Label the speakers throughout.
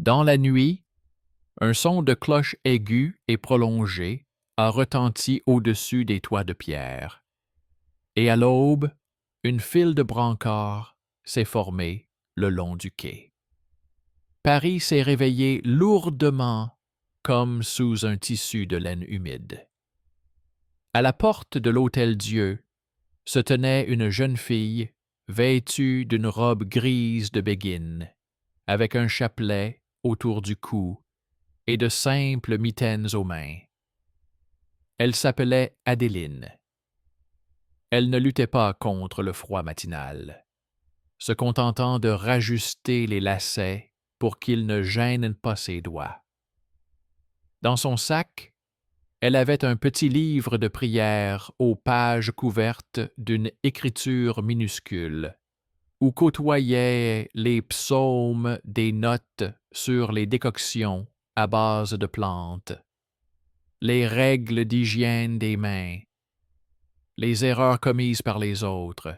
Speaker 1: Dans la nuit, un son de cloche aigu et prolongé a retenti au-dessus des toits de pierre. Et à l'aube, une file de brancards s'est formée le long du quai. Paris s'est réveillé lourdement, comme sous un tissu de laine humide. À la porte de l'Hôtel-Dieu se tenait une jeune fille vêtue d'une robe grise de béguine, avec un chapelet autour du cou et de simples mitaines aux mains. Elle s'appelait Adéline. Elle ne luttait pas contre le froid matinal, se contentant de rajuster les lacets pour qu'ils ne gênent pas ses doigts. Dans son sac, elle avait un petit livre de prières aux pages couvertes d'une écriture minuscule, où côtoyaient les psaumes des notes sur les décoctions à base de plantes, les règles d'hygiène des mains, les erreurs commises par les autres,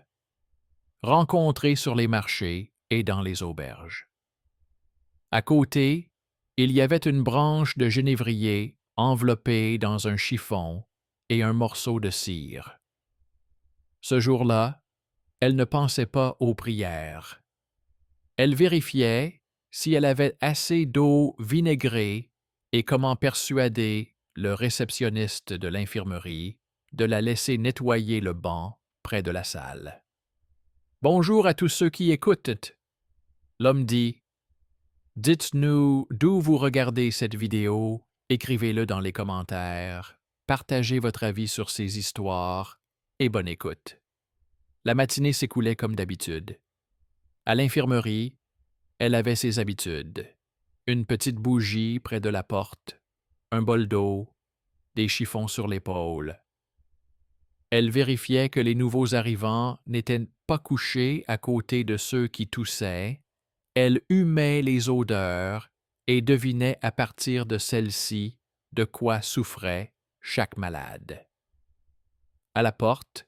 Speaker 1: rencontrées sur les marchés et dans les auberges. À côté, il y avait une branche de genévrier enveloppée dans un chiffon et un morceau de cire. Ce jour-là, elle ne pensait pas aux prières. Elle vérifiait si elle avait assez d'eau vinaigrée et comment persuader le réceptionniste de l'infirmerie de la laisser nettoyer le banc près de la salle. « Bonjour à tous ceux qui écoutent. » L'homme dit « Dites-nous d'où vous regardez cette vidéo, écrivez-le dans les commentaires, partagez votre avis sur ces histoires et bonne écoute. » La matinée s'écoulait comme d'habitude. À l'infirmerie, elle avait ses habitudes. Une petite bougie près de la porte, un bol d'eau, des chiffons sur l'épaule. Elle vérifiait que les nouveaux arrivants n'étaient pas couchés à côté de ceux qui toussaient. Elle humait les odeurs et devinait à partir de celles-ci de quoi souffrait chaque malade. À la porte,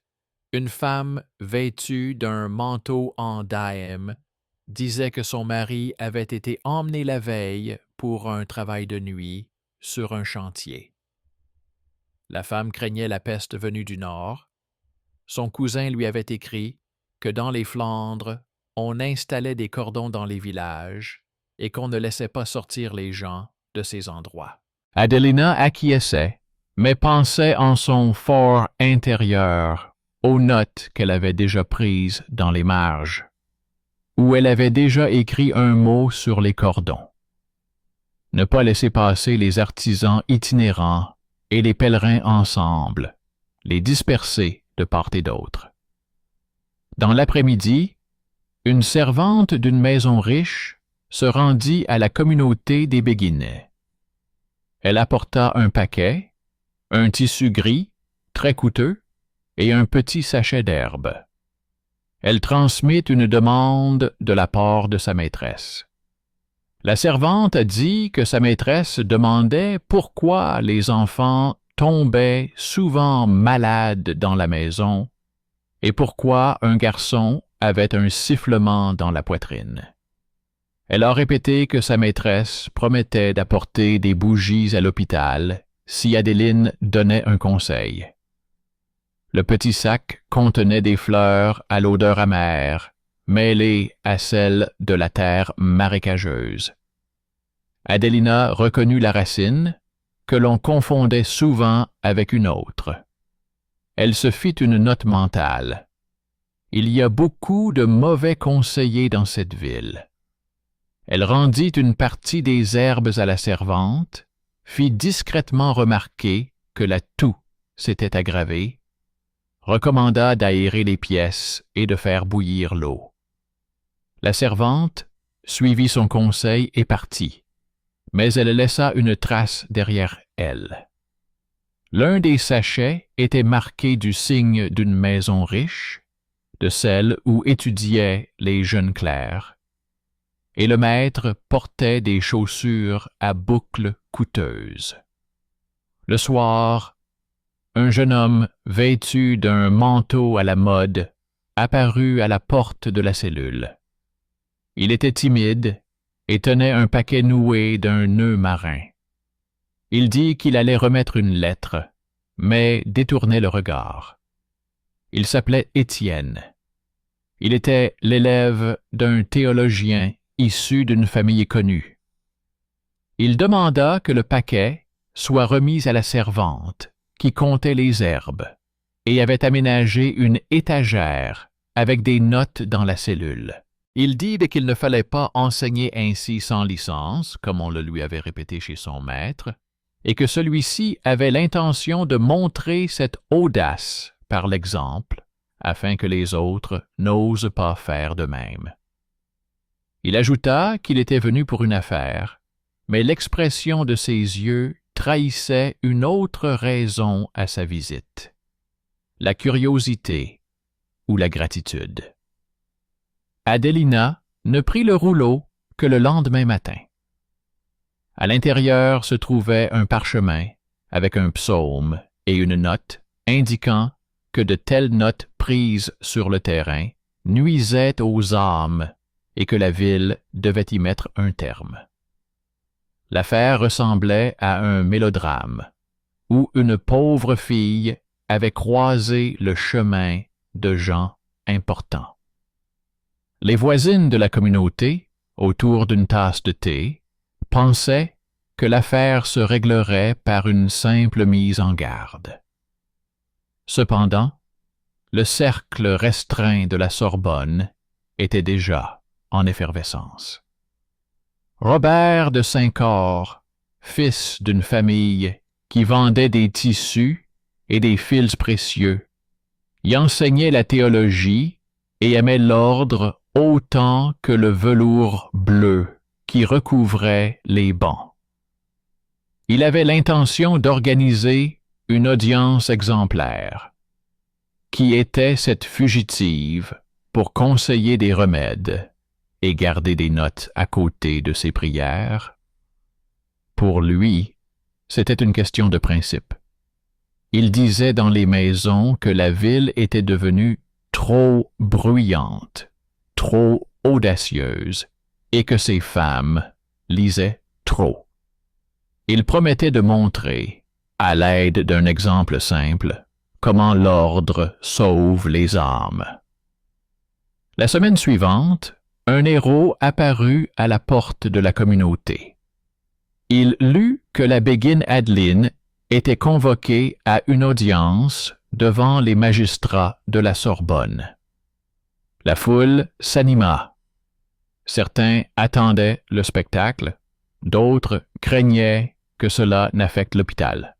Speaker 1: une femme vêtue d'un manteau en daim disait que son mari avait été emmené la veille pour un travail de nuit sur un chantier. La femme craignait la peste venue du nord. Son cousin lui avait écrit que dans les Flandres, on installait des cordons dans les villages et qu'on ne laissait pas sortir les gens de ces endroits. Adelina acquiesçait, mais pensait en son fort intérieur aux notes qu'elle avait déjà prises dans les marges, où elle avait déjà écrit un mot sur les cordons. Ne pas laisser passer les artisans itinérants et les pèlerins ensemble, les disperser de part et d'autre. Dans l'après-midi, une servante d'une maison riche se rendit à la communauté des Béguinais. Elle apporta un paquet, un tissu gris, très coûteux, et un petit sachet d'herbe. Elle transmit une demande de la part de sa maîtresse. La servante a dit que sa maîtresse demandait pourquoi les enfants tombaient souvent malades dans la maison et pourquoi un garçon avait un sifflement dans la poitrine. Elle a répété que sa maîtresse promettait d'apporter des bougies à l'hôpital si Adéline donnait un conseil. Le petit sac contenait des fleurs à l'odeur amère, mêlées à celle de la terre marécageuse. Adélina reconnut la racine, que l'on confondait souvent avec une autre. Elle se fit une note mentale. Il y a beaucoup de mauvais conseillers dans cette ville. Elle rendit une partie des herbes à la servante, fit discrètement remarquer que la toux s'était aggravée, recommanda d'aérer les pièces et de faire bouillir l'eau. La servante suivit son conseil et partit, mais elle laissa une trace derrière elle. L'un des sachets était marqué du signe d'une maison riche, de celle où étudiaient les jeunes clercs, et le maître portait des chaussures à boucles coûteuses. Le soir, un jeune homme vêtu d'un manteau à la mode apparut à la porte de la cellule. Il était timide et tenait un paquet noué d'un nœud marin. Il dit qu'il allait remettre une lettre, mais détournait le regard. Il s'appelait Étienne. Il était l'élève d'un théologien issu d'une famille connue. Il demanda que le paquet soit remis à la servante, qui comptait les herbes, et avait aménagé une étagère avec des notes dans la cellule. Il dit qu'il ne fallait pas enseigner ainsi sans licence, comme on le lui avait répété chez son maître, et que celui-ci avait l'intention de montrer cette audace par l'exemple, afin que les autres n'osent pas faire de même. Il ajouta qu'il était venu pour une affaire, mais l'expression de ses yeux trahissait une autre raison à sa visite, la curiosité ou la gratitude. Adelina ne prit le rouleau que le lendemain matin. À l'intérieur se trouvait un parchemin avec un psaume et une note indiquant que de telles notes prises sur le terrain nuisaient aux âmes et que la ville devait y mettre un terme. L'affaire ressemblait à un mélodrame, où une pauvre fille avait croisé le chemin de gens importants. Les voisines de la communauté, autour d'une tasse de thé, pensaient que l'affaire se réglerait par une simple mise en garde. Cependant, le cercle restreint de la Sorbonne était déjà en effervescence. Robert de Saint-Cor, fils d'une famille qui vendait des tissus et des fils précieux, y enseignait la théologie et aimait l'ordre autant que le velours bleu qui recouvrait les bancs. Il avait l'intention d'organiser une audience exemplaire. Qui était cette fugitive pour conseiller des remèdes et garder des notes à côté de ses prières? Pour lui, c'était une question de principe. Il disait dans les maisons que la ville était devenue trop bruyante, trop audacieuse, et que ces femmes lisaient trop. Il promettait de montrer, à l'aide d'un exemple simple, comment l'ordre sauve les âmes. La semaine suivante, un héros apparut à la porte de la communauté. Il lut que la béguine Adeline était convoquée à une audience devant les magistrats de la Sorbonne. La foule s'anima. Certains attendaient le spectacle, d'autres craignaient que cela n'affecte l'hôpital.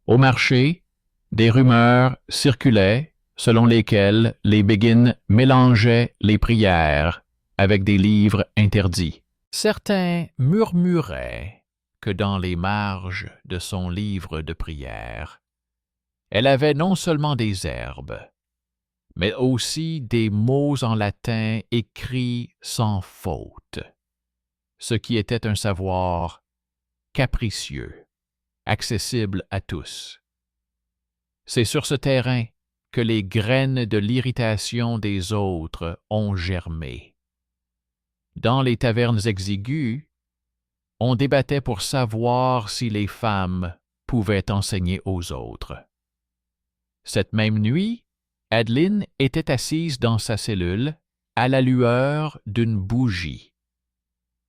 Speaker 1: Au marché, des rumeurs circulaient selon lesquelles les béguines mélangeaient les prières avec des livres interdits. Certains murmuraient que dans les marges de son livre de prières, elle avait non seulement des herbes, mais aussi des mots en latin écrits sans faute, ce qui était un savoir capricieux, accessible à tous. C'est sur ce terrain que les graines de l'irritation des autres ont germé. Dans les tavernes exiguës, on débattait pour savoir si les femmes pouvaient enseigner aux autres. Cette même nuit, Adeline était assise dans sa cellule à la lueur d'une bougie.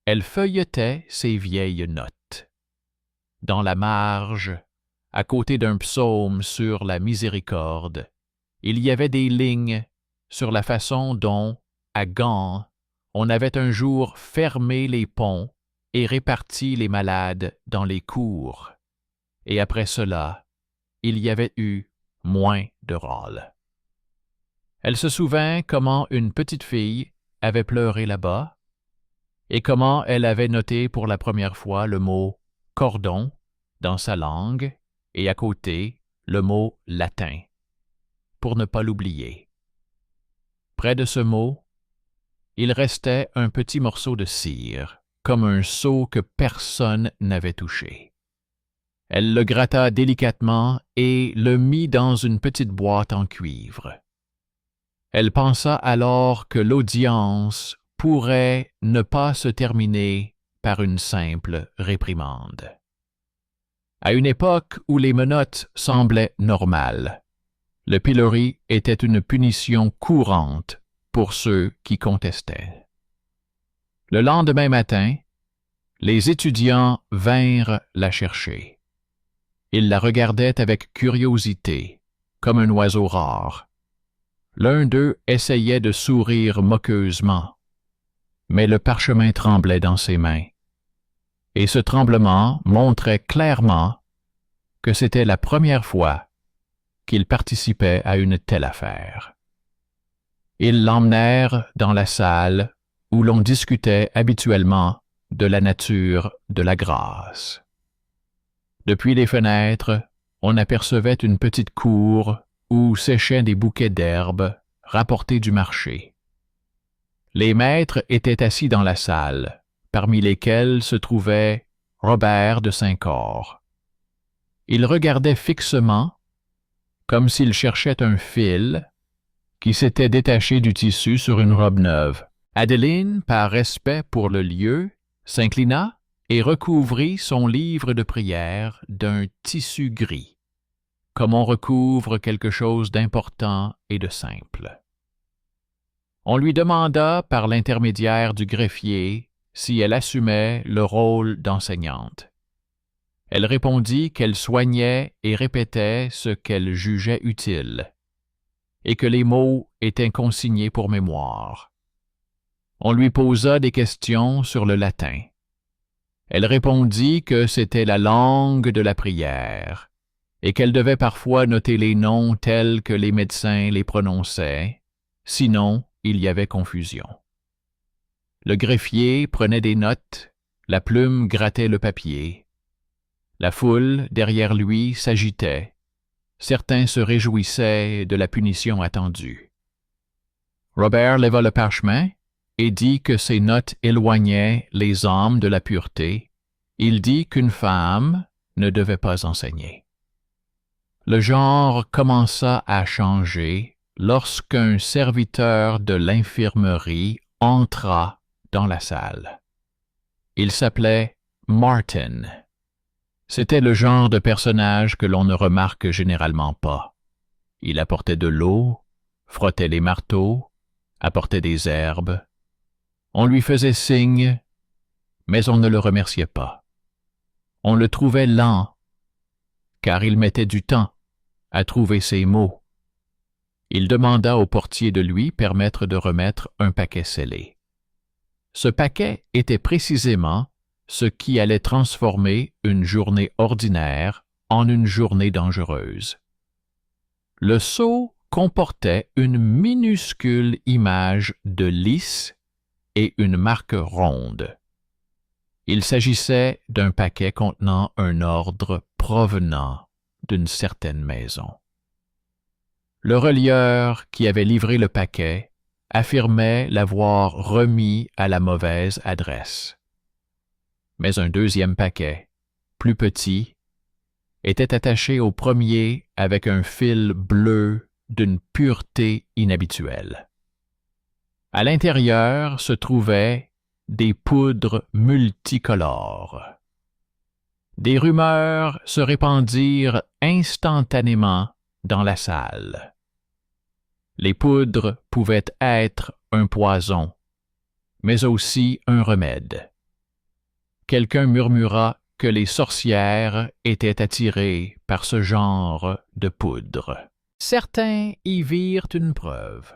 Speaker 1: Elle feuilletait ses vieilles notes. Dans la marge, à côté d'un psaume sur la miséricorde, il y avait des lignes sur la façon dont, à Gand, on avait un jour fermé les ponts et réparti les malades dans les cours. Et après cela, il y avait eu moins de rôles. Elle se souvint comment une petite fille avait pleuré là-bas et comment elle avait noté pour la première fois le mot « cordon » dans sa langue et à côté le mot « latin » pour ne pas l'oublier. Près de ce mot, il restait un petit morceau de cire, comme un seau que personne n'avait touché. Elle le gratta délicatement et le mit dans une petite boîte en cuivre. Elle pensa alors que l'audience pourrait ne pas se terminer par une simple réprimande. À une époque où les menottes semblaient normales, le pilori était une punition courante pour ceux qui contestaient. Le lendemain matin, les étudiants vinrent la chercher. Ils la regardaient avec curiosité, comme un oiseau rare. L'un d'eux essayait de sourire moqueusement, mais le parchemin tremblait dans ses mains, et ce tremblement montrait clairement que c'était la première fois qu'il participait à une telle affaire. Ils l'emmenèrent dans la salle où l'on discutait habituellement de la nature de la grâce. Depuis les fenêtres, on apercevait une petite cour où séchaient des bouquets d'herbes rapportés du marché. Les maîtres étaient assis dans la salle, parmi lesquels se trouvait Robert de Saint-Cor. Il regardait fixement, comme s'il cherchait un fil qui s'était détaché du tissu sur une robe neuve. Adeline, par respect pour le lieu, s'inclina et recouvrit son livre de prière d'un tissu gris, comme on recouvre quelque chose d'important et de simple. On lui demanda, par l'intermédiaire du greffier, si elle assumait le rôle d'enseignante. Elle répondit qu'elle soignait et répétait ce qu'elle jugeait utile, et que les mots étaient consignés pour mémoire. On lui posa des questions sur le latin. Elle répondit que c'était la langue de la prière, et qu'elle devait parfois noter les noms tels que les médecins les prononçaient, sinon il y avait confusion. Le greffier prenait des notes, la plume grattait le papier. La foule, derrière lui, s'agitait. Certains se réjouissaient de la punition attendue. Robert leva le parchemin et dit que ces notes éloignaient les âmes de la pureté. Il dit qu'une femme ne devait pas enseigner. Le genre commença à changer lorsqu'un serviteur de l'infirmerie entra dans la salle. Il s'appelait Martin. C'était le genre de personnage que l'on ne remarque généralement pas. Il apportait de l'eau, frottait les marteaux, apportait des herbes. On lui faisait signe, mais on ne le remerciait pas. On le trouvait lent, car il mettait du temps à trouver ses mots. Il demanda au portier de lui permettre de remettre un paquet scellé. Ce paquet était précisément ce qui allait transformer une journée ordinaire en une journée dangereuse. Le sceau comportait une minuscule image de lys et une marque ronde. Il s'agissait d'un paquet contenant un ordre provenant d'une certaine maison. Le relieur qui avait livré le paquet affirmait l'avoir remis à la mauvaise adresse. Mais un deuxième paquet, plus petit, était attaché au premier avec un fil bleu d'une pureté inhabituelle. À l'intérieur se trouvaient des poudres multicolores. Des rumeurs se répandirent instantanément dans la salle. Les poudres pouvaient être un poison, mais aussi un remède. Quelqu'un murmura que les sorcières étaient attirées par ce genre de poudre. Certains y virent une preuve.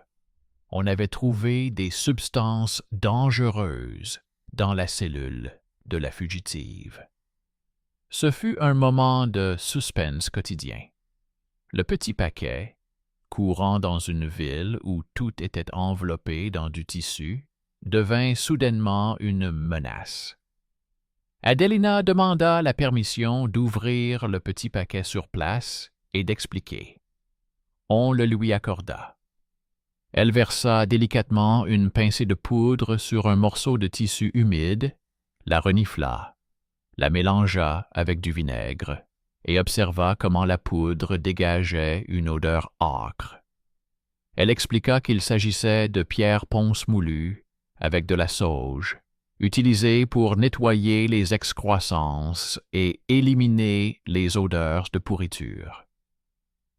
Speaker 1: On avait trouvé des substances dangereuses dans la cellule de la fugitive. Ce fut un moment de suspense quotidien. Le petit paquet, courant dans une ville où tout était enveloppé dans du tissu, devint soudainement une menace. Adelina demanda la permission d'ouvrir le petit paquet sur place et d'expliquer. On le lui accorda. Elle versa délicatement une pincée de poudre sur un morceau de tissu humide, la renifla, la mélangea avec du vinaigre et observa comment la poudre dégageait une odeur âcre. Elle expliqua qu'il s'agissait de pierre ponce moulue avec de la sauge, utilisée pour nettoyer les excroissances et éliminer les odeurs de pourriture.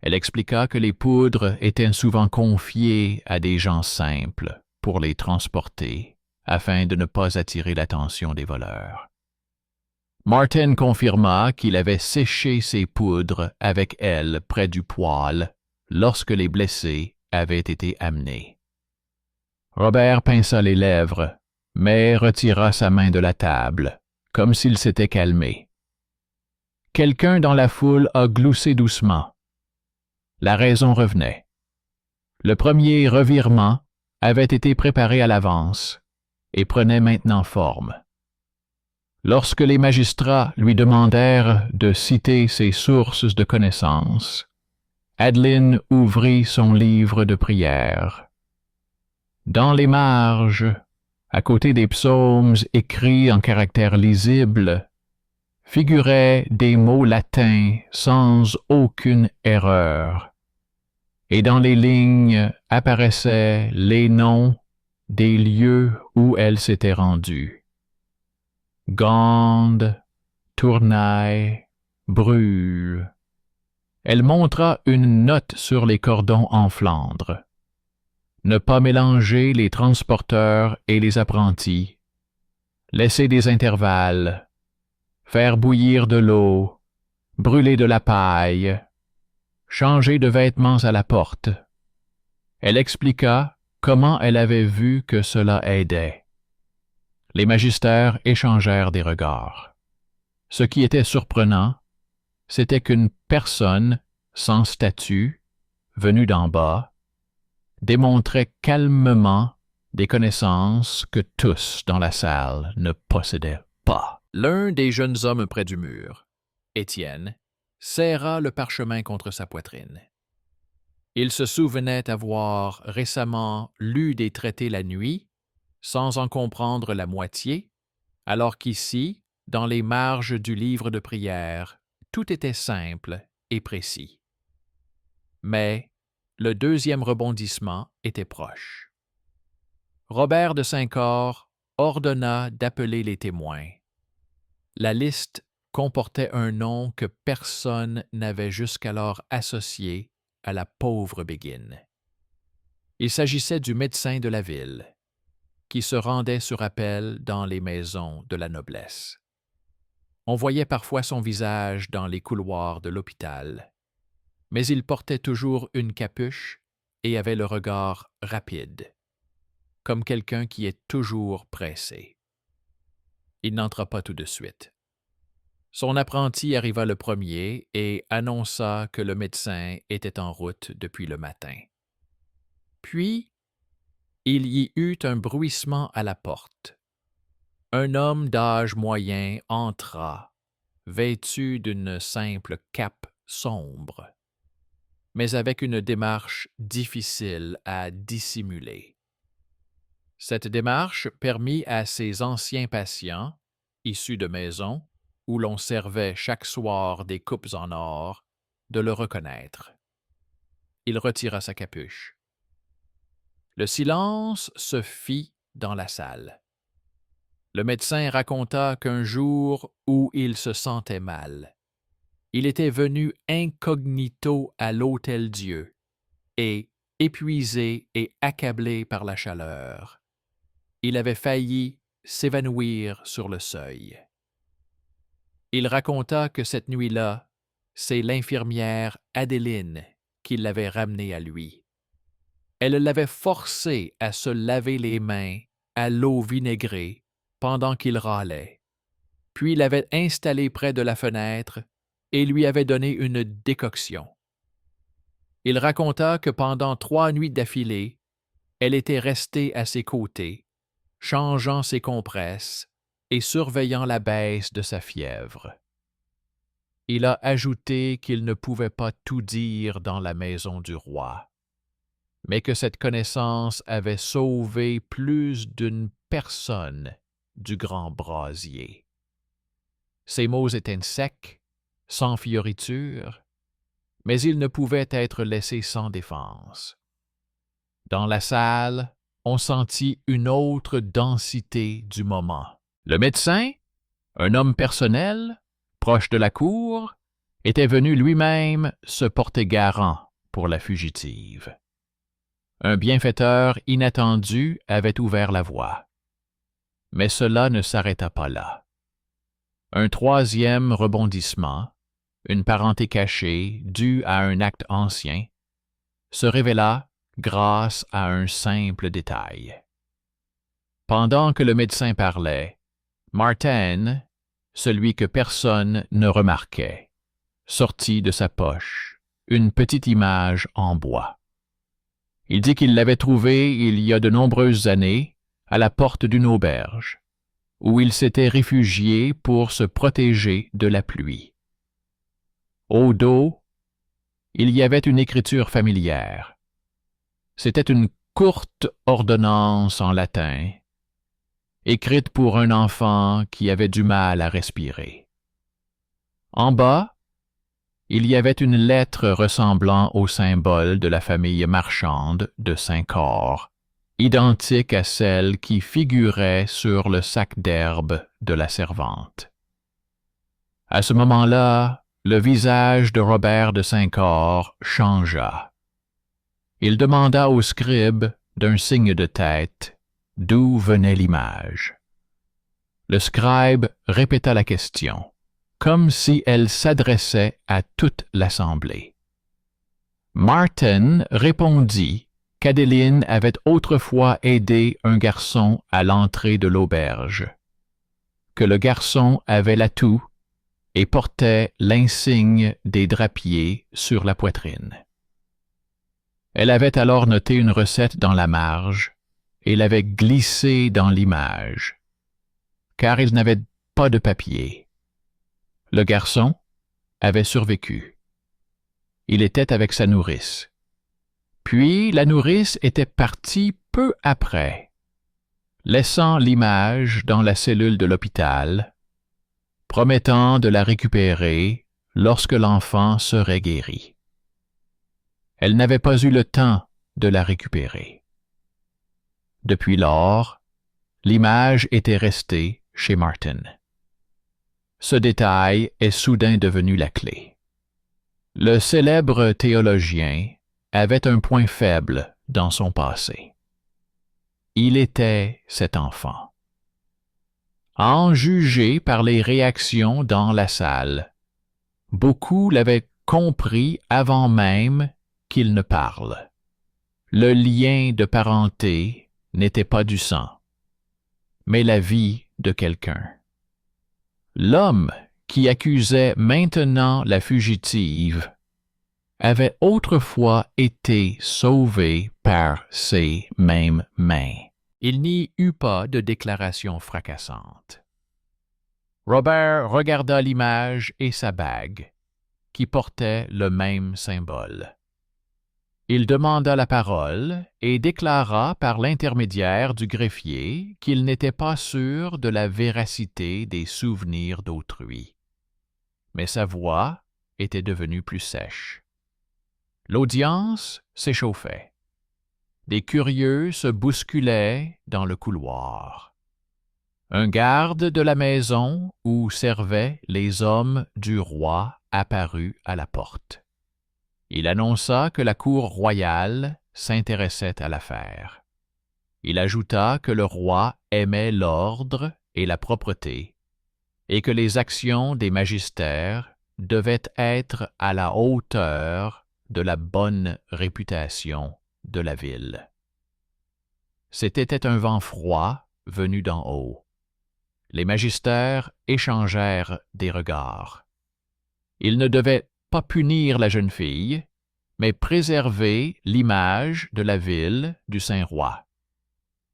Speaker 1: Elle expliqua que les poudres étaient souvent confiées à des gens simples pour les transporter, afin de ne pas attirer l'attention des voleurs. Martin confirma qu'il avait séché ces poudres avec elle près du poêle lorsque les blessés avaient été amenés. Robert pinça les lèvres, mais retira sa main de la table, comme s'il s'était calmé. Quelqu'un dans la foule a gloussé doucement. La raison revenait. Le premier revirement avait été préparé à l'avance et prenait maintenant forme. Lorsque les magistrats lui demandèrent de citer ses sources de connaissances, Adeline ouvrit son livre de prières. Dans les marges, à côté des psaumes écrits en caractères lisibles, figuraient des mots latins sans aucune erreur, et dans les lignes apparaissaient les noms des lieux où elle s'était rendue. Gand, Tournai, Brûle. Elle montra une note sur les cordons en Flandre. Ne pas mélanger les transporteurs et les apprentis. Laisser des intervalles. Faire bouillir de l'eau. Brûler de la paille. Changer de vêtements à la porte. Elle expliqua comment elle avait vu que cela aidait. Les magistères échangèrent des regards. Ce qui était surprenant, c'était qu'une personne sans statut, venue d'en bas, démontrait calmement des connaissances que tous dans la salle ne possédaient pas. L'un des jeunes hommes près du mur, Étienne, serra le parchemin contre sa poitrine. Il se souvenait avoir récemment lu des traités la nuit, sans en comprendre la moitié, alors qu'ici, dans les marges du livre de prière, tout était simple et précis. Mais le deuxième rebondissement était proche. Robert de Saint-Cor ordonna d'appeler les témoins. La liste comportait un nom que personne n'avait jusqu'alors associé à la pauvre Bégine. Il s'agissait du médecin de la ville, qui se rendait sur appel dans les maisons de la noblesse. On voyait parfois son visage dans les couloirs de l'hôpital, mais il portait toujours une capuche et avait le regard rapide, comme quelqu'un qui est toujours pressé. Il n'entra pas tout de suite. Son apprenti arriva le premier et annonça que le médecin était en route depuis le matin. Puis, il y eut un bruissement à la porte. Un homme d'âge moyen entra, vêtu d'une simple cape sombre, mais avec une démarche difficile à dissimuler. Cette démarche permit à ses anciens patients, issus de maisons où l'on servait chaque soir des coupes en or, de le reconnaître. Il retira sa capuche. Le silence se fit dans la salle. Le médecin raconta qu'un jour où il se sentait mal, il était venu incognito à l'Hôtel-Dieu et, épuisé et accablé par la chaleur, il avait failli s'évanouir sur le seuil. Il raconta que cette nuit-là, c'est l'infirmière Adeline qui l'avait ramené à lui. Elle l'avait forcé à se laver les mains à l'eau vinaigrée pendant qu'il râlait, puis l'avait installé près de la fenêtre et lui avait donné une décoction. Il raconta que pendant 3 nuits d'affilée, elle était restée à ses côtés, changeant ses compresses et surveillant la baisse de sa fièvre. Il a ajouté qu'il ne pouvait pas tout dire dans la maison du roi, mais que cette connaissance avait sauvé plus d'une personne du grand brasier. Ces mots étaient secs, sans fioriture, mais ils ne pouvaient être laissés sans défense. Dans la salle, on sentit une autre densité du moment. Le médecin, un homme personnel, proche de la cour, était venu lui-même se porter garant pour la fugitive. Un bienfaiteur inattendu avait ouvert la voie. Mais cela ne s'arrêta pas là. Un troisième rebondissement, une parenté cachée due à un acte ancien, se révéla grâce à un simple détail. Pendant que le médecin parlait, Martin, celui que personne ne remarquait, sortit de sa poche une petite image en bois. Il dit qu'il l'avait trouvée il y a de nombreuses années à la porte d'une auberge, où il s'était réfugié pour se protéger de la pluie. Au dos, il y avait une écriture familière. C'était une courte ordonnance en latin, écrite pour un enfant qui avait du mal à respirer. En bas, il y avait une lettre ressemblant au symbole de la famille marchande de Saint-Cor, identique à celle qui figurait sur le sac d'herbe de la servante. À ce moment-là, le visage de Robert de Saint-Cor changea. Il demanda au scribe d'un signe de tête d'où venait l'image. Le scribe répéta la question, comme si elle s'adressait à toute l'assemblée. Martin répondit qu'Adeline avait autrefois aidé un garçon à l'entrée de l'auberge, que le garçon avait l'atout et portait l'insigne des drapiers sur la poitrine. Elle avait alors noté une recette dans la marge et l'avait glissée dans l'image, car il n'avait pas de papier. Le garçon avait survécu. Il était avec sa nourrice. Puis la nourrice était partie peu après, laissant l'image dans la cellule de l'hôpital, promettant de la récupérer lorsque l'enfant serait guéri. Elle n'avait pas eu le temps de la récupérer. Depuis lors, l'image était restée chez Martin. Ce détail est soudain devenu la clé. Le célèbre théologien avait un point faible dans son passé. Il était cet enfant. À en juger par les réactions dans la salle, beaucoup l'avaient compris avant même qu'il ne parle. Le lien de parenté n'était pas du sang, mais la vie de quelqu'un. L'homme qui accusait maintenant la fugitive avait autrefois été sauvé par ces mêmes mains. Il n'y eut pas de déclaration fracassante. Robert regarda l'image et sa bague, qui portaient le même symbole. Il demanda la parole et déclara par l'intermédiaire du greffier qu'il n'était pas sûr de la véracité des souvenirs d'autrui. Mais sa voix était devenue plus sèche. L'audience s'échauffait. Des curieux se bousculaient dans le couloir. Un garde de la maison où servaient les hommes du roi apparut à la porte. Il annonça que la cour royale s'intéressait à l'affaire. Il ajouta que le roi aimait l'ordre et la propreté, et que les actions des magistères devaient être à la hauteur de la bonne réputation de la ville. C'était un vent froid venu d'en haut. Les magistères échangèrent des regards. Ils ne devaient pas punir la jeune fille, mais préserver l'image de la ville du Saint-Roi.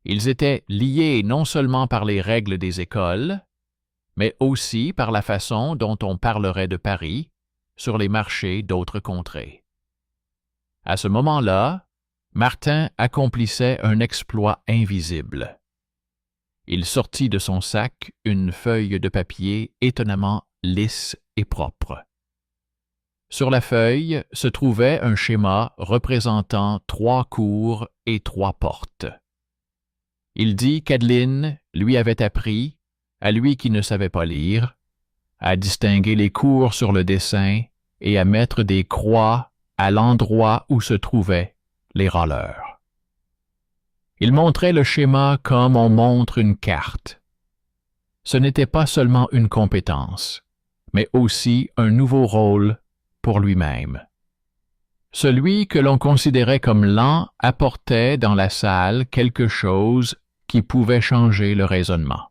Speaker 1: Ils étaient liés non seulement par les règles des écoles, mais aussi par la façon dont on parlerait de Paris sur les marchés d'autres contrées. À ce moment-là, Martin accomplissait un exploit invisible. Il sortit de son sac une feuille de papier étonnamment lisse et propre. Sur la feuille se trouvait un schéma représentant 3 cours et 3 portes. Il dit qu'Adeline lui avait appris, à lui qui ne savait pas lire, à distinguer les cours sur le dessin et à mettre des croix à l'endroit où se trouvaient les râleurs. Il montrait le schéma comme on montre une carte. Ce n'était pas seulement une compétence, mais aussi un nouveau rôle pour lui-même. Celui que l'on considérait comme lent apportait dans la salle quelque chose qui pouvait changer le raisonnement.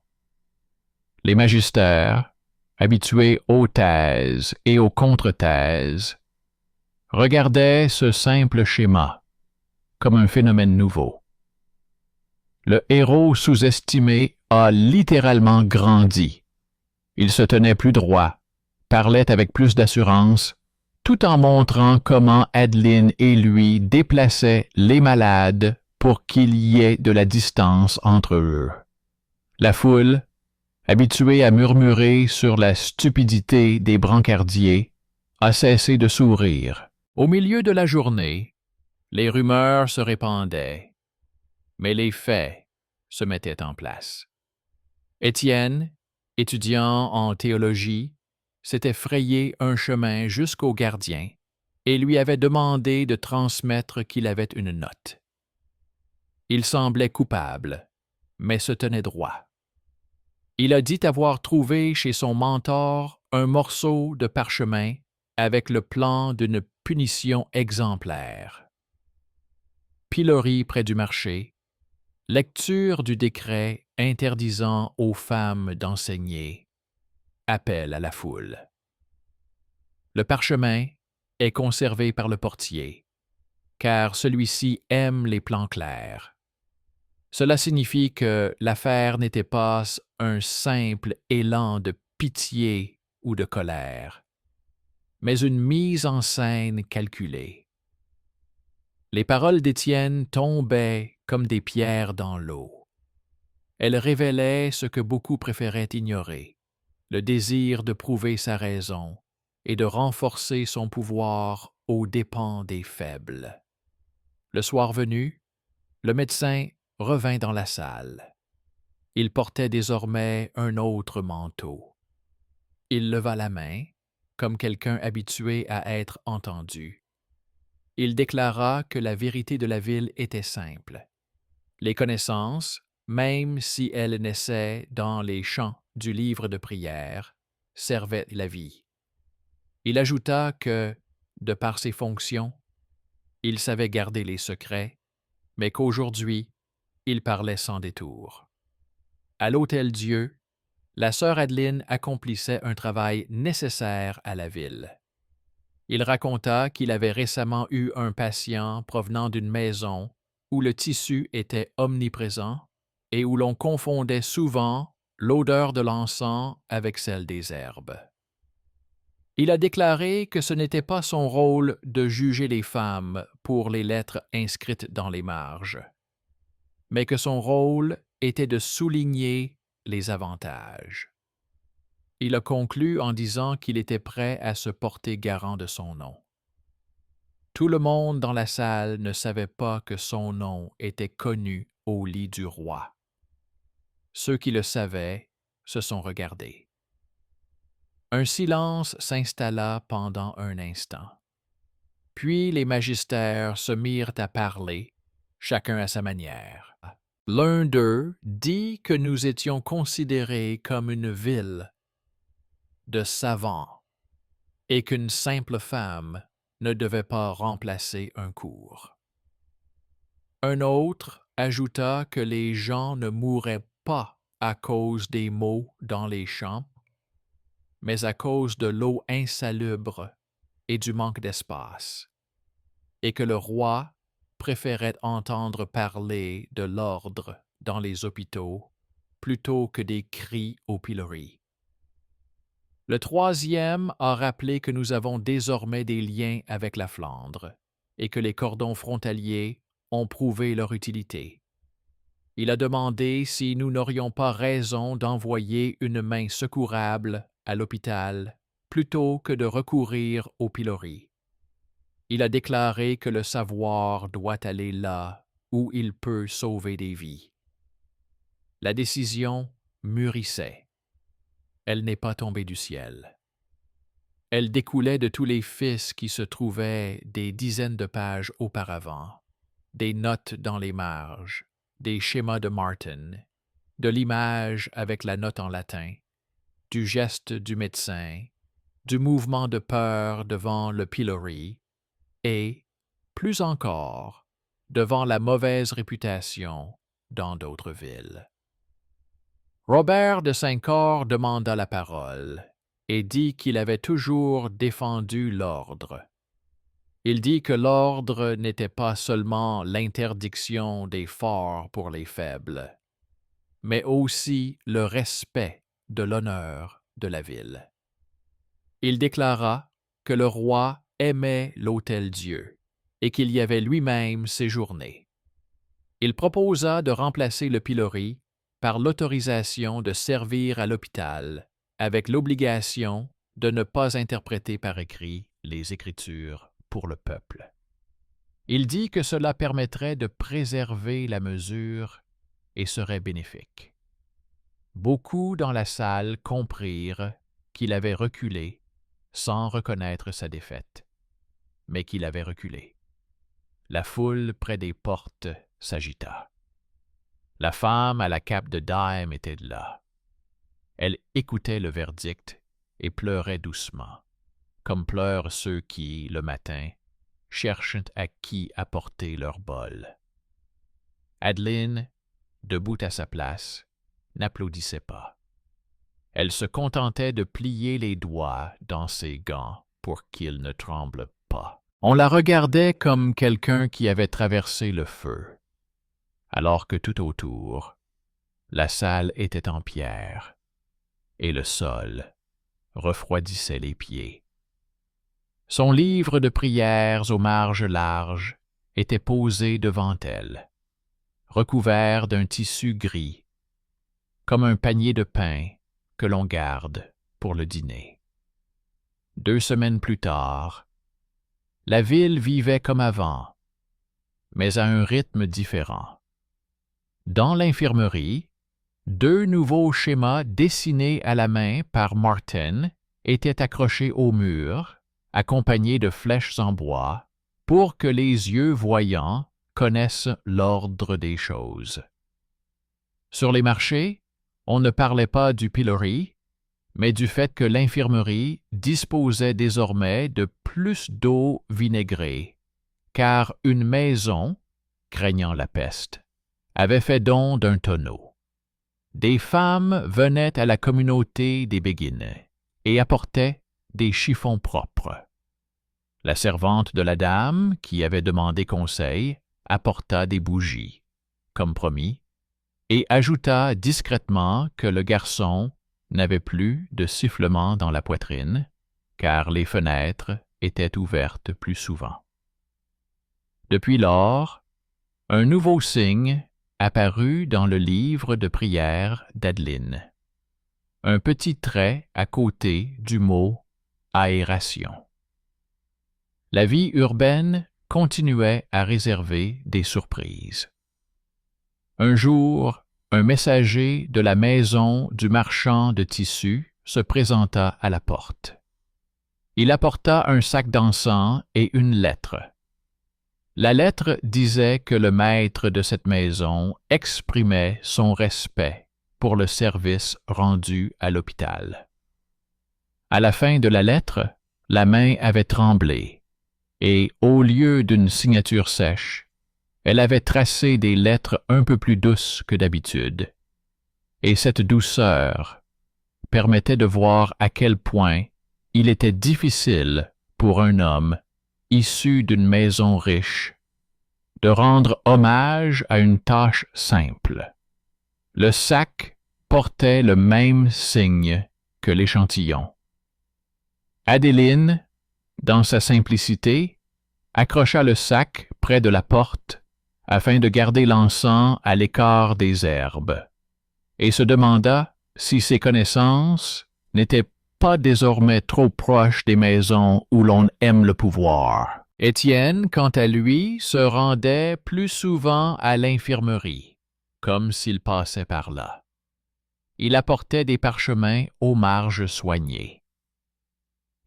Speaker 1: Les magistères, habitués aux thèses et aux contre-thèses, regardaient ce simple schéma comme un phénomène nouveau. Le héros sous-estimé a littéralement grandi. Il se tenait plus droit, parlait avec plus d'assurance, tout en montrant comment Adeline et lui déplaçaient les malades pour qu'il y ait de la distance entre eux. La foule, habituée à murmurer sur la stupidité des brancardiers, a cessé de sourire. Au milieu de la journée, les rumeurs se répandaient, mais les faits se mettaient en place. Étienne, étudiant en théologie, s'était frayé un chemin jusqu'au gardien et lui avait demandé de transmettre qu'il avait une note. Il semblait coupable, mais se tenait droit. Il a dit avoir trouvé chez son mentor un morceau de parchemin avec le plan d'une punition exemplaire. Pilori près du marché, lecture du décret interdisant aux femmes d'enseigner, appel à la foule. Le parchemin est conservé par le portier, car celui-ci aime les plans clairs. Cela signifie que l'affaire n'était pas un simple élan de pitié ou de colère, mais une mise en scène calculée. Les paroles d'Étienne tombaient comme des pierres dans l'eau. Elles révélaient ce que beaucoup préféraient ignorer, le désir de prouver sa raison et de renforcer son pouvoir aux dépens des faibles. Le soir venu, le médecin revint dans la salle. Il portait désormais un autre manteau. Il leva la main, comme quelqu'un habitué à être entendu. Il déclara que la vérité de la ville était simple. Les connaissances, même si elles naissaient dans les champs du livre de prière, servaient la vie. Il ajouta que, de par ses fonctions, il savait garder les secrets, mais qu'aujourd'hui, il parlait sans détour. À l'Hôtel-Dieu, la sœur Adeline accomplissait un travail nécessaire à la ville. Il raconta qu'il avait récemment eu un patient provenant d'une maison où le tissu était omniprésent et où l'on confondait souvent l'odeur de l'encens avec celle des herbes. Il a déclaré que ce n'était pas son rôle de juger les femmes pour les lettres inscrites dans les marges, mais que son rôle était de souligner les avantages. Il a conclu en disant qu'il était prêt à se porter garant de son nom. Tout le monde dans la salle ne savait pas que son nom était connu au lit du roi. Ceux qui le savaient se sont regardés. Un silence s'installa pendant un instant. Puis les magistères se mirent à parler, chacun à sa manière. L'un d'eux dit que nous étions considérés comme une ville de savants et qu'une simple femme ne devait pas remplacer un cours. Un autre ajouta que les gens ne mouraient pas à cause des maux dans les champs, mais à cause de l'eau insalubre et du manque d'espace, et que le roi préférait entendre parler de l'ordre dans les hôpitaux plutôt que des cris au pilori. Le troisième a rappelé que nous avons désormais des liens avec la Flandre et que les cordons frontaliers ont prouvé leur utilité. Il a demandé si nous n'aurions pas raison d'envoyer une main secourable à l'hôpital plutôt que de recourir au pilori. Il a déclaré que le savoir doit aller là où il peut sauver des vies. La décision mûrissait. Elle n'est pas tombée du ciel. Elle découlait de tous les fils qui se trouvaient des dizaines de pages auparavant, des notes dans les marges, des schémas de Martin, de l'image avec la note en latin, du geste du médecin, du mouvement de peur devant le pilori et, plus encore, devant la mauvaise réputation dans d'autres villes. Robert de Saint-Cor demanda la parole et dit qu'il avait toujours défendu l'ordre. Il dit que l'ordre n'était pas seulement l'interdiction des forts pour les faibles, mais aussi le respect de l'honneur de la ville. Il déclara que le roi aimait l'Hôtel-Dieu et qu'il y avait lui-même séjourné. Il proposa de remplacer le pilori par l'autorisation de servir à l'hôpital, avec l'obligation de ne pas interpréter par écrit les Écritures pour le peuple. Il dit que cela permettrait de préserver la mesure et serait bénéfique. Beaucoup dans la salle comprirent qu'il avait reculé sans reconnaître sa défaite, mais qu'il avait reculé. La foule près des portes s'agita. La femme à la cape de dame était là. Elle écoutait le verdict et pleurait doucement, comme pleurent ceux qui, le matin, cherchent à qui apporter leur bol. Adeline, debout à sa place, n'applaudissait pas. Elle se contentait de plier les doigts dans ses gants pour qu'ils ne tremblent pas. On la regardait comme quelqu'un qui avait traversé le feu, alors que tout autour, la salle était en pierre et le sol refroidissait les pieds. Son livre de prières aux marges larges était posé devant elle, recouvert d'un tissu gris, comme un panier de pain que l'on garde pour le dîner. 2 semaines plus tard, la ville vivait comme avant, mais à un rythme différent. Dans l'infirmerie, 2 nouveaux schémas dessinés à la main par Martin étaient accrochés au mur, accompagnés de flèches en bois, pour que les yeux voyants connaissent l'ordre des choses. Sur les marchés, on ne parlait pas du pilori, mais du fait que l'infirmerie disposait désormais de plus d'eau vinaigrée, car une maison, craignant la peste, avait fait don d'un tonneau. Des femmes venaient à la communauté des Béguines et apportaient des chiffons propres. La servante de la dame, qui avait demandé conseil, apporta des bougies, comme promis, et ajouta discrètement que le garçon n'avait plus de sifflement dans la poitrine, car les fenêtres étaient ouvertes plus souvent. Depuis lors, un nouveau signe apparut dans le livre de prière d'Adeline. Un petit trait à côté du mot « aération ». La vie urbaine continuait à réserver des surprises. Un jour, un messager de la maison du marchand de tissus se présenta à la porte. Il apporta un sac d'encens et une lettre. La lettre disait que le maître de cette maison exprimait son respect pour le service rendu à l'hôpital. À la fin de la lettre, la main avait tremblé, et au lieu d'une signature sèche, elle avait tracé des lettres un peu plus douces que d'habitude, et cette douceur permettait de voir à quel point il était difficile pour un homme issu d'une maison riche de rendre hommage à une tâche simple. Le sac portait le même signe que l'échantillon. Adeline, dans sa simplicité, accrocha le sac près de la porte afin de garder l'encens à l'écart des herbes, et se demanda si ses connaissances n'étaient pas désormais trop proches des maisons où l'on aime le pouvoir. Étienne, quant à lui, se rendait plus souvent à l'infirmerie, comme s'il passait par là. il apportait des parchemins aux marges soignées.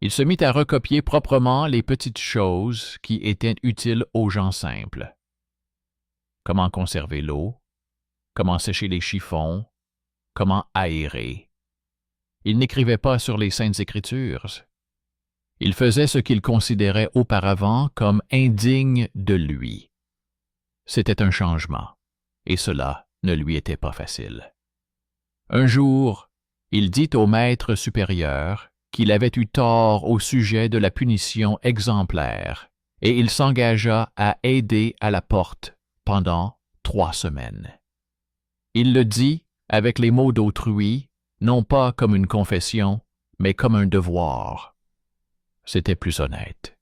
Speaker 1: Il se mit à recopier proprement les petites choses qui étaient utiles aux gens simples. Comment conserver l'eau, comment sécher les chiffons, comment aérer. Il n'écrivait pas sur les Saintes Écritures. Il faisait ce qu'il considérait auparavant comme indigne de lui. C'était un changement, et cela ne lui était pas facile. Un jour, il dit au maître supérieur qu'il avait eu tort au sujet de la punition exemplaire, et il s'engagea à aider à la porte pendant 3 semaines. Il le dit avec les mots d'autrui, non pas comme une confession, mais comme un devoir. C'était plus honnête.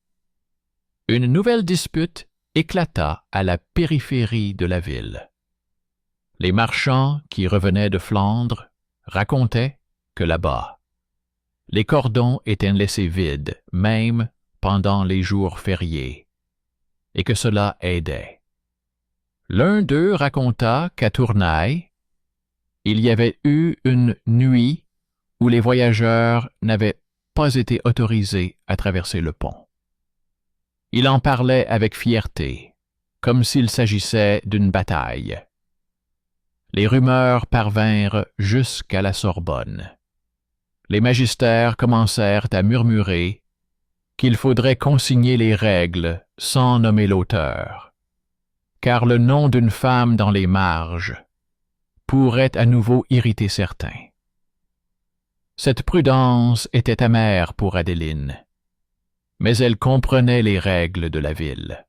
Speaker 1: Une nouvelle dispute éclata à la périphérie de la ville. Les marchands qui revenaient de Flandre racontaient que là-bas, les cordons étaient laissés vides, même pendant les jours fériés, et que cela aidait. L'un d'eux raconta qu'à Tournai, il y avait eu une nuit où les voyageurs n'avaient pas été autorisés à traverser le pont. Il en parlait avec fierté, comme s'il s'agissait d'une bataille. Les rumeurs parvinrent jusqu'à la Sorbonne. Les magistères commencèrent à murmurer qu'il faudrait consigner les règles sans nommer l'auteur, car le nom d'une femme dans les marges pourrait à nouveau irriter certains. Cette prudence était amère pour Adeline, mais elle comprenait les règles de la ville.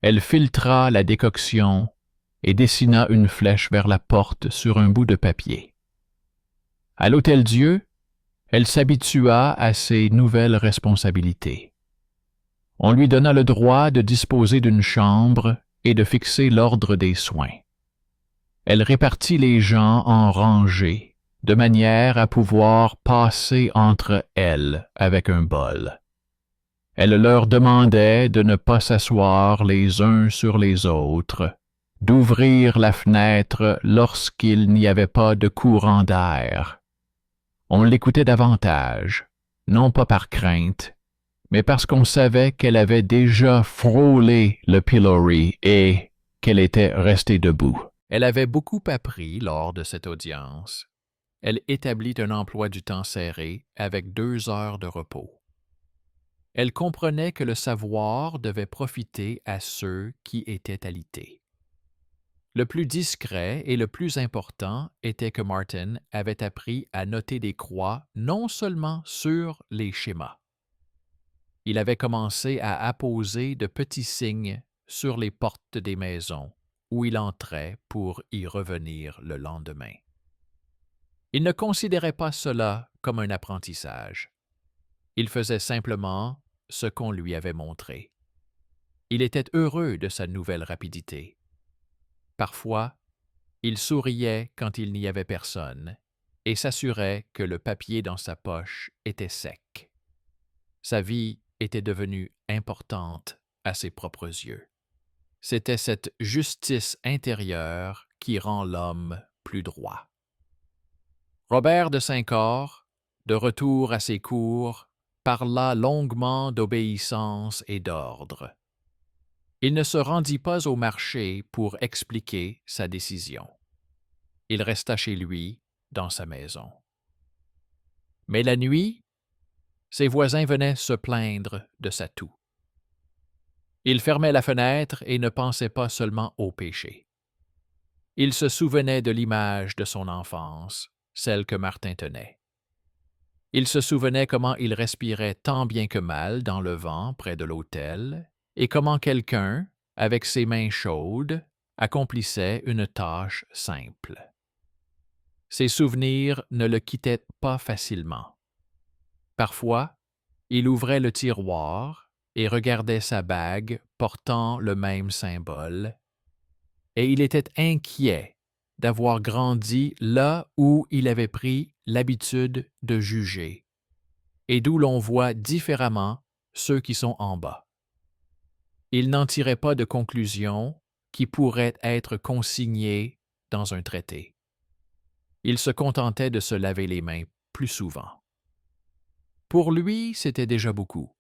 Speaker 1: Elle filtra la décoction et dessina une flèche vers la porte sur un bout de papier. À l'Hôtel-Dieu, elle s'habitua à ses nouvelles responsabilités. On lui donna le droit de disposer d'une chambre et de fixer l'ordre des soins. Elle répartit les gens en rangées, de manière à pouvoir passer entre elles avec un bol. Elle leur demandait de ne pas s'asseoir les uns sur les autres, d'ouvrir la fenêtre lorsqu'il n'y avait pas de courant d'air. On l'écoutait davantage, non pas par crainte, mais parce qu'on savait qu'elle avait déjà frôlé le pilori et qu'elle était restée debout. Elle avait beaucoup appris lors de cette audience. Elle établit un emploi du temps serré avec 2 heures de repos. Elle comprenait que le savoir devait profiter à ceux qui étaient alités. Le plus discret et le plus important était que Martin avait appris à noter des croix non seulement sur les schémas. Il avait commencé à apposer de petits signes sur les portes des maisons où il entrait pour y revenir le lendemain. Il ne considérait pas cela comme un apprentissage. Il faisait simplement ce qu'on lui avait montré. Il était heureux de sa nouvelle rapidité. Parfois, il souriait quand il n'y avait personne et s'assurait que le papier dans sa poche était sec. Sa vie était devenue importante à ses propres yeux. C'était cette justice intérieure qui rend l'homme plus droit. Robert de Saint-Cor, de retour à ses cours, parla longuement d'obéissance et d'ordre. Il ne se rendit pas au marché pour expliquer sa décision. Il resta chez lui, dans sa maison. Mais la nuit, ses voisins venaient se plaindre de sa toux. Il fermait la fenêtre et ne pensait pas seulement au péché. Il se souvenait de l'image de son enfance, celle que Martin tenait. Il se souvenait comment il respirait tant bien que mal dans le vent près de l'autel, et comment quelqu'un, avec ses mains chaudes, accomplissait une tâche simple. Ses souvenirs ne le quittaient pas facilement. Parfois, il ouvrait le tiroir et regardait sa bague portant le même symbole, et il était inquiet d'avoir grandi là où il avait pris l'habitude de juger, et d'où l'on voit différemment ceux qui sont en bas. Il n'en tirait pas de conclusions qui pourraient être consignées dans un traité. Il se contentait de se laver les mains plus souvent. Pour lui, c'était déjà beaucoup.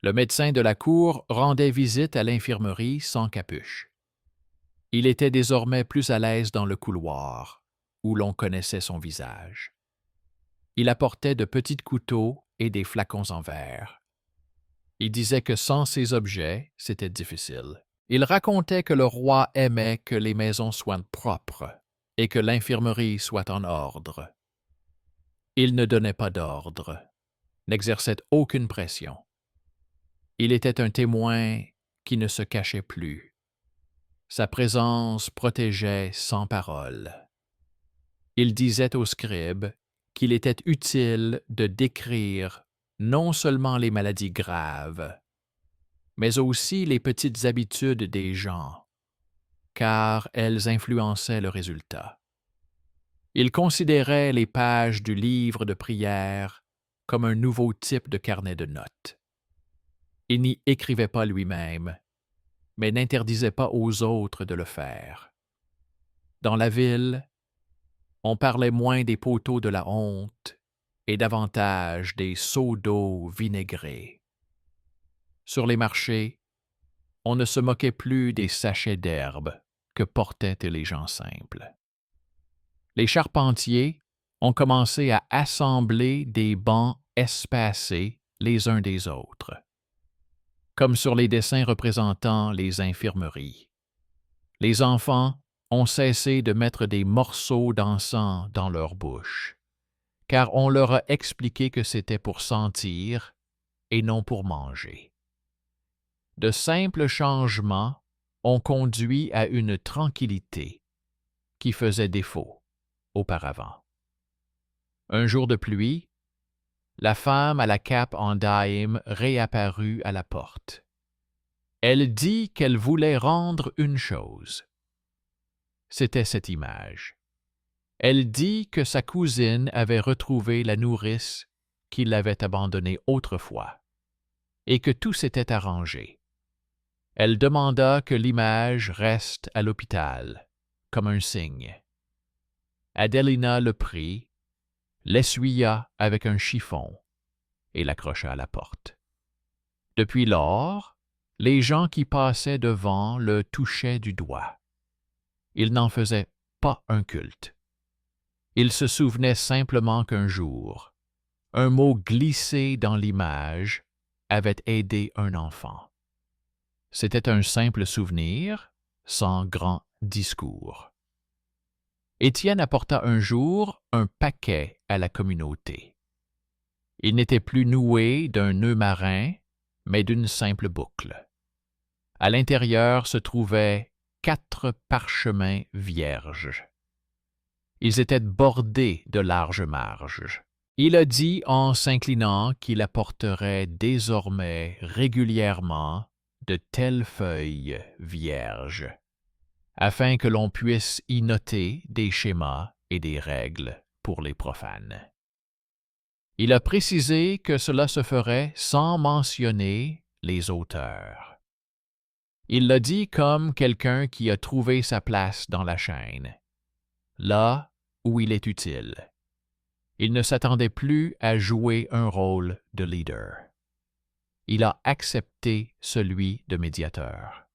Speaker 1: Le médecin de la cour rendait visite à l'infirmerie sans capuche. Il était désormais plus à l'aise dans le couloir, où l'on connaissait son visage. Il apportait de petits couteaux et des flacons en verre. Il disait que sans ces objets, c'était difficile. Il racontait que le roi aimait que les maisons soient propres et que l'infirmerie soit en ordre. Il ne donnait pas d'ordre, n'exerçait aucune pression. Il était un témoin qui ne se cachait plus. Sa présence protégeait sans parole. Il disait aux scribes qu'il était utile de décrire non seulement les maladies graves, mais aussi les petites habitudes des gens, car elles influençaient le résultat. Il considérait les pages du livre de prière comme un nouveau type de carnet de notes. Il n'y écrivait pas lui-même, mais n'interdisait pas aux autres de le faire. Dans la ville, on parlait moins des poteaux de la honte et davantage des seaux d'eau vinaigrés. Sur les marchés, on ne se moquait plus des sachets d'herbe que portaient les gens simples. Les charpentiers ont commencé à assembler des bancs espacés les uns des autres, comme sur les dessins représentant les infirmeries. Les enfants ont cessé de mettre des morceaux d'encens dans leur bouche, car on leur a expliqué que c'était pour sentir et non pour manger. De simples changements ont conduit à une tranquillité qui faisait défaut auparavant. Un jour de pluie, la femme à la cape en daim réapparut à la porte. Elle dit qu'elle voulait rendre une chose. C'était cette image. Elle dit que sa cousine avait retrouvé la nourrice qui l'avait abandonnée autrefois et que tout s'était arrangé. Elle demanda que l'image reste à l'hôpital, comme un signe. Adelina le prit, l'essuya avec un chiffon et l'accrocha à la porte. Depuis lors, les gens qui passaient devant le touchaient du doigt. Ils n'en faisaient pas un culte. Ils se souvenaient simplement qu'un jour, un mot glissé dans l'image avait aidé un enfant. C'était un simple souvenir, sans grand discours. Étienne apporta un jour un paquet à la communauté. Il n'était plus noué d'un nœud marin, mais d'une simple boucle. À l'intérieur se trouvaient 4 parchemins vierges. Ils étaient bordés de larges marges. Il a dit en s'inclinant qu'il apporterait désormais régulièrement de telles feuilles vierges, afin que l'on puisse y noter des schémas et des règles pour les profanes. Il a précisé que cela se ferait sans mentionner les auteurs. Il l'a dit comme quelqu'un qui a trouvé sa place dans la chaîne, là où il est utile. Il ne s'attendait plus à jouer un rôle de leader. Il a accepté celui de médiateur.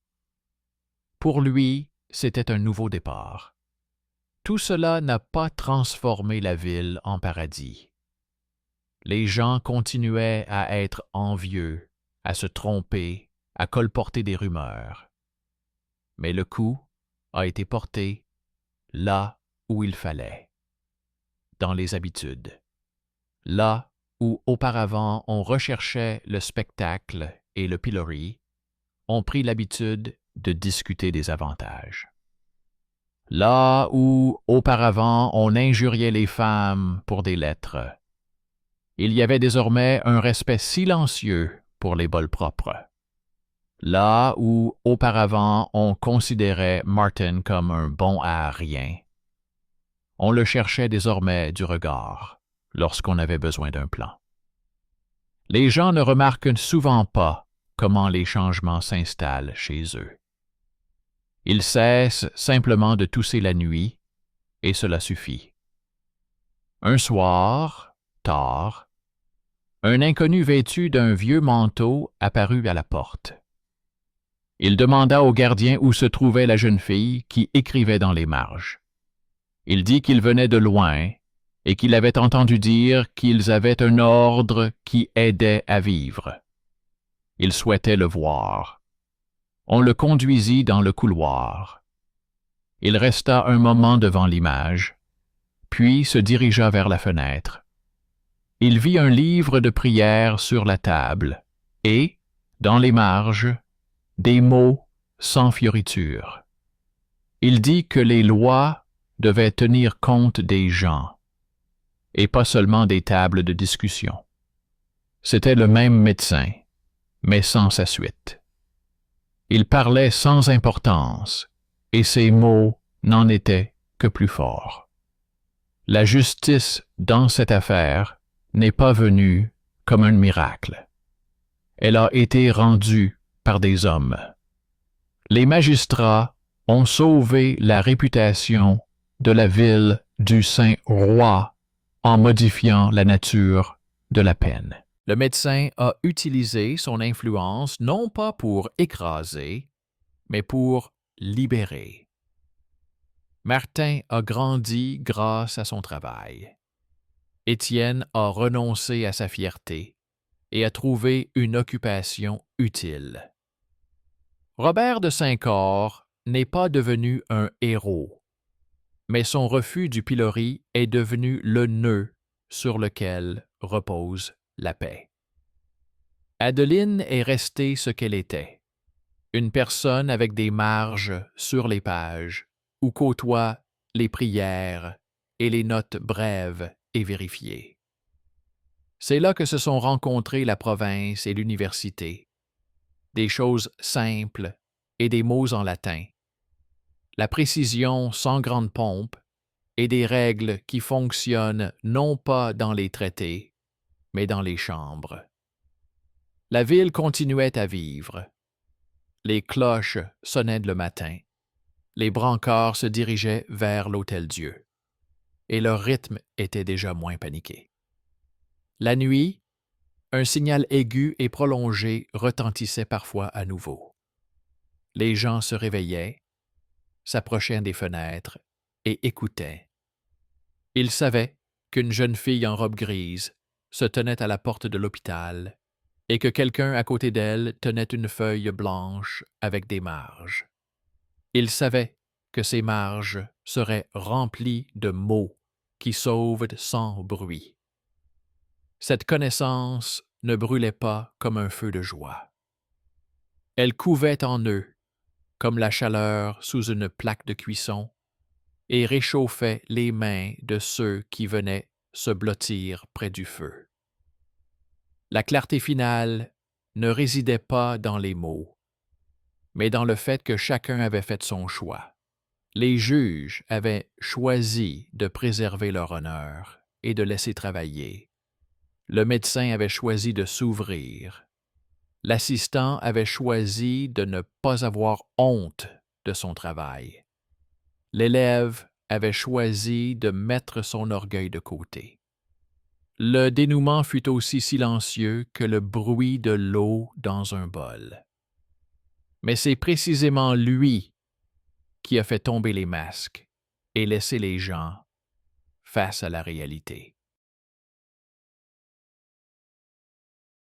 Speaker 1: Pour lui, c'était un nouveau départ. Tout cela n'a pas transformé la ville en paradis. Les gens continuaient à être envieux, à se tromper, à colporter des rumeurs. Mais le coup a été porté là où il fallait, dans les habitudes, là où auparavant on recherchait le spectacle et le pilori, on prit l'habitude de discuter des avantages. Là où auparavant on injuriait les femmes pour des lettres, il y avait désormais un respect silencieux pour les bols propres. Là où auparavant on considérait Martin comme un bon à rien, on le cherchait désormais du regard lorsqu'on avait besoin d'un plan. Les gens ne remarquent souvent pas comment les changements s'installent chez eux. Ils cessent simplement de tousser la nuit, et cela suffit. Un soir, tard, un inconnu vêtu d'un vieux manteau apparut à la porte. Il demanda au gardien où se trouvait la jeune fille qui écrivait dans les marges. Il dit qu'il venait de loin et qu'il avait entendu dire qu'ils avaient un ordre qui aidait à vivre. Il souhaitait le voir. On le conduisit dans le couloir. Il resta un moment devant l'image, puis se dirigea vers la fenêtre. Il vit un livre de prières sur la table et, dans les marges, des mots sans fioriture. Il dit que les lois devaient tenir compte des gens, et pas seulement des tables de discussion. C'était le même médecin, mais sans sa suite. Il parlait sans importance, et ses mots n'en étaient que plus forts. La justice dans cette affaire n'est pas venue comme un miracle. Elle a été rendue par des hommes. Les magistrats ont sauvé la réputation de la ville du Saint-Roi en modifiant la nature de la peine. Le médecin a utilisé son influence non pas pour écraser, mais pour libérer. Martin a grandi grâce à son travail. Étienne a renoncé à sa fierté et a trouvé une occupation utile. Robert de Saint-Cor n'est pas devenu un héros, mais son refus du pilori est devenu le nœud sur lequel repose la paix. Adeline est restée ce qu'elle était, une personne avec des marges sur les pages, où côtoient les prières et les notes brèves et vérifiées. C'est là que se sont rencontrés la province et l'université, des choses simples et des mots en latin, la précision sans grande pompe et des règles qui fonctionnent non pas dans les traités, mais dans les chambres. La ville continuait à vivre. Les cloches sonnaient le matin. Les brancards se dirigeaient vers l'Hôtel-Dieu. Et leur rythme était déjà moins paniqué. La nuit, un signal aigu et prolongé retentissait parfois à nouveau. Les gens se réveillaient, s'approchaient des fenêtres et écoutaient. Ils savaient qu'une jeune fille en robe grise se tenait à la porte de l'hôpital et que quelqu'un à côté d'elle tenait une feuille blanche avec des marges. Ils savaient que ces marges seraient remplies de mots qui sauvent sans bruit. Cette connaissance ne brûlait pas comme un feu de joie. Elle couvait en eux, comme la chaleur sous une plaque de cuisson, et réchauffait les mains de ceux qui venaient se blottir près du feu. La clarté finale ne résidait pas dans les mots, mais dans le fait que chacun avait fait son choix. Les juges avaient choisi de préserver leur honneur et de laisser travailler. Le médecin avait choisi de s'ouvrir. L'assistant avait choisi de ne pas avoir honte de son travail. L'élève avait choisi de mettre son orgueil de côté. Le dénouement fut aussi silencieux que le bruit de l'eau dans un bol. Mais c'est précisément lui qui a fait tomber les masques et laissé les gens face à la réalité.